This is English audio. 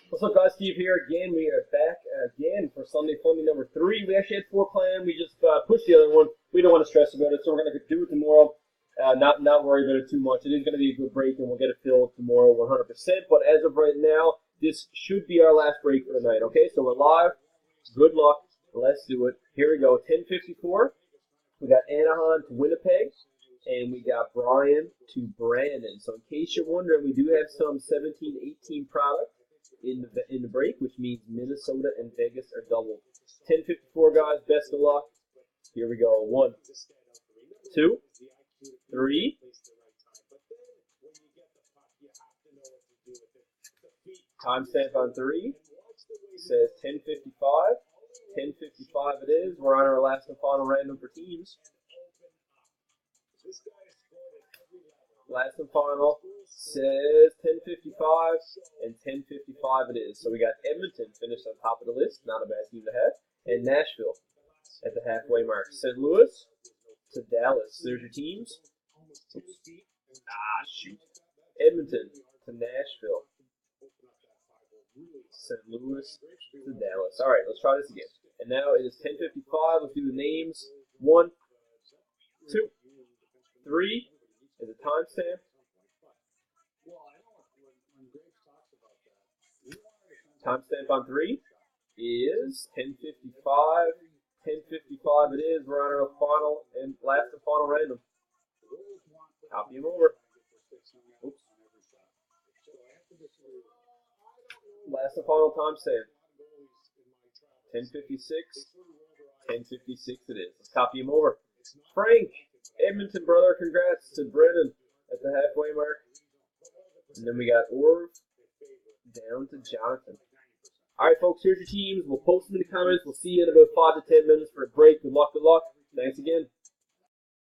What's up, guys? Steve here again. We are back again for Sunday Funday number 3. We actually had 4 planned. We just pushed the other one. We don't want to stress about it, so we're going to do it tomorrow. Not worry about it too much. It is going to be a good break, and we'll get it filled tomorrow 100%. But as of right now, this should be our last break for the night. Okay, so we're live. Good luck. Let's do it. Here we go. 10:54. We got Anaheim to Winnipeg. And we got Brian to Brandon. So in case you're wondering, we do have some 17-18 product in the break, which means Minnesota and Vegas are doubled. 10:54, guys. Best of luck. Here we go. 1, 2, 3. Timestamp on 3. It says 10:55. 10:55 it is. We're on our last and final random for teams. Last and final says 10:55, and 10:55 it is. So we got Edmonton finished on top of the list, not a bad team to have, and Nashville at the halfway mark. St. Louis to Dallas. There's your teams. Oops. Shoot. Edmonton to Nashville. St. Louis to Dallas. All right, let's try this again. And now it is 10:55. Let's do the names. 1, 2, 3. Is a timestamp. Timestamp on 3 is 10:55. 10:55 it is. We're on our final and last and final random. Copy them over. Oops. Last and final timestamp. 10:56. 10:56 it is. Let's copy them over. Frank, Edmonton, brother. Congrats to Brennan at the halfway mark. And then we got Orv down to Jonathan. All right, folks, here's your teams. We'll post them in the comments. We'll see you in about 5 to 10 minutes for a break. Good luck, good luck. Thanks again.